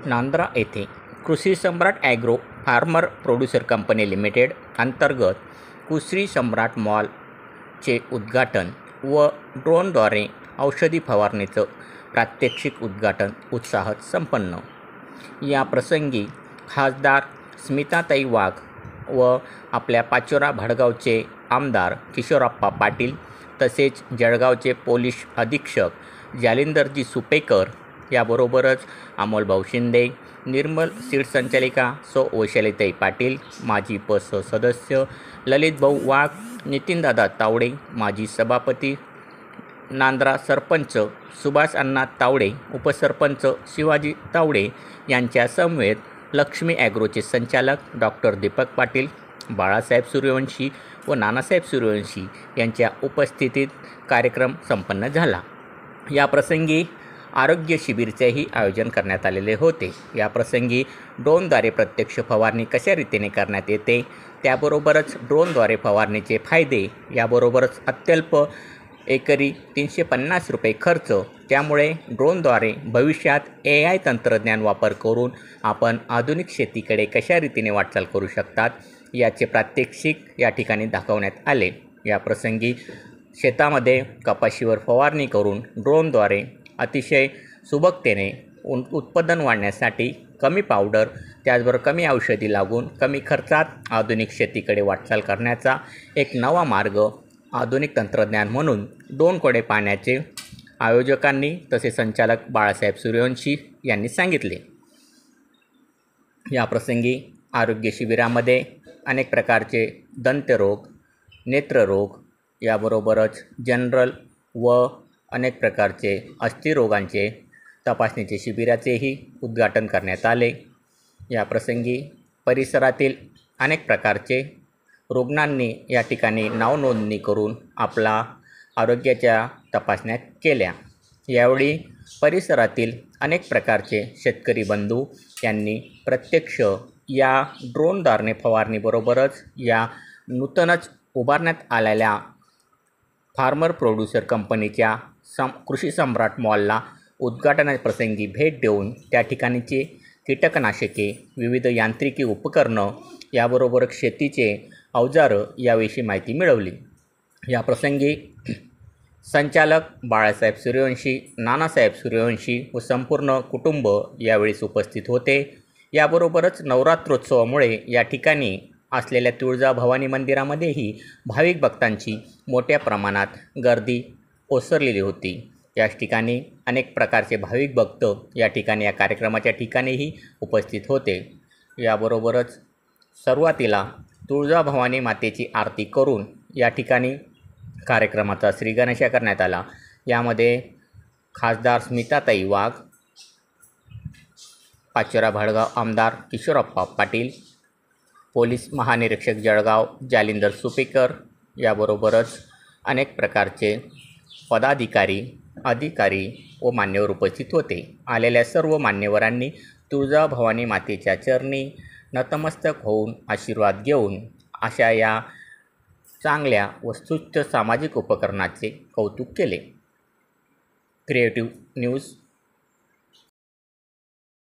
नांद्रा येथे Krishi Samrat agro farmer producer company limited अंतर्गत कृषी सम्राट मॉलचे उद्घाटन व ड्रोनद्वारे औषधी फवारणीचं प्रात्यक्षिक उद्घाटन उत्साहात संपन्न। या प्रसंगी खासदार स्मिताताई वाघ व आपल्या पाचोरा भडगावचे आमदार किशोरप्पा पाटील तसेच जळगावचे पोलीस अधीक्षक जालिंदरजी सुपेकर याबरोबरच अमोलभाऊ शिंदे, निर्मल सीड संचालिका सौ वैशालीताई पाटील, माजी पस सदस्य ललितभाऊ वाघ, नितीनदादा तावडे, माजी सभापती नांद्रा, सरपंच सुभाष अण्णा तावडे, उपसरपंच शिवाजी तावडे यांच्या समवेत लक्ष्मी ॲग्रोचे संचालक डॉक्टर दीपक पाटील, बाळासाहेब सूर्यवंशी व नानासाहेब सूर्यवंशी यांच्या उपस्थितीत कार्यक्रम संपन्न झाला। या प्रसंगी आरोग्य शिबिरचेही आयोजन करण्यात आलेले होते। या प्रसंगी ड्रोनद्वारे प्रत्यक्ष फवारणी कशा रीतीने करण्यात येते, त्याबरोबरच ड्रोनद्वारे फवारणीचे फायदे, याबरोबरच अत्यल्प एकरी 350 रुपये खर्च, त्यामुळे ड्रोनद्वारे भविष्यात AI तंत्रज्ञान वापर करून आपण आधुनिक शेतीकडे कशा रीतीने वाटचाल करू शकतात याचे प्रात्यक्षिक या ठिकाणी दाखवण्यात आले। या प्रसंगी शेतामध्ये कपाशीवर फवारणी करून ड्रोनद्वारे अतिशय सुबकतेने उत्पादन वाढण्यासाठी कमी पावडर त्याचबरोबर कमी औषधी लागून कमी खर्चात आधुनिक शेतीकडे वाटचाल करण्याचा एक नवा मार्ग आधुनिक तंत्रज्ञान म्हणून ड्रोनकडे पाहण्याचे आयोजकांनी तसे संचालक बाळासाहेब सूर्यवंशी यांनी सांगितले। या प्रसंगी आरोग्य शिबिरामध्ये अनेक प्रकारचे दंतरोग, नेत्ररोग याबरोबरच जनरल व अनेक प्रकारचे अस्थिरोगांचे तपासणीचे शिबिराचेही उद्घाटन करण्यात आले। या प्रसंगी परिसरातील अनेक प्रकारचे रुग्णांनी या ठिकाणी नावनोंदणी करून आपला आरोग्याच्या तपासण्या केल्या। यावेळी परिसरातील अनेक प्रकारचे शेतकरी बंधू यांनी प्रत्यक्ष या ड्रोनद्वारे फवारणीबरोबरच या नूतनच उभारण्यात आलेल्या फार्मर प्रोड्युसर कंपनीच्या कृषी सम्राट मॉलला उद्घाटनाप्रसंगी भेट देऊन त्या ठिकाणीचे कीटकनाशके, विविध यांत्रिकी उपकरणं याबरोबर शेतीचे अवजारं याविषयी माहिती मिळवली। या प्रसंगी संचालक बाळासाहेब सूर्यवंशी, नानासाहेब सूर्यवंशी व संपूर्ण कुटुंब यावेळेस उपस्थित होते। याबरोबरच नवरात्रोत्सवामुळे या ठिकाणी असलेल्या तुळजाभवानी मंदिरामध्येही भाविक भक्तांची मोठ्या प्रमाणात गर्दी ओसरलेली होती। याच ठिकाणी अनेक प्रकारचे भाविक भक्त या ठिकाणी या कार्यक्रमाच्या ठिकाणीही उपस्थित होते। याबरोबरच सुरुवातीला तुळजाभवानी मातेची आरती करून या ठिकाणी कार्यक्रमाचा श्रीगणेशा करण्यात आला। यामध्ये खासदार स्मिताताई वाघ, पाचोरा भडगाव आमदार किशोरप्पा पाटील, पोलीस महानिरीक्षक जळगाव जालिंदर सुपेकर याबरोबरच अनेक प्रकारचे पदाधिकारी, अधिकारी व मान्यवर उपस्थित होते। आलेल्या सर्व मान्यवरांनी तुळजाभवानी मातेच्या चरणी नतमस्तक होऊन आशीर्वाद घेऊन अशा या चांगल्या व स्तुत्य सामाजिक उपक्रमाचे कौतुक केले। Creative news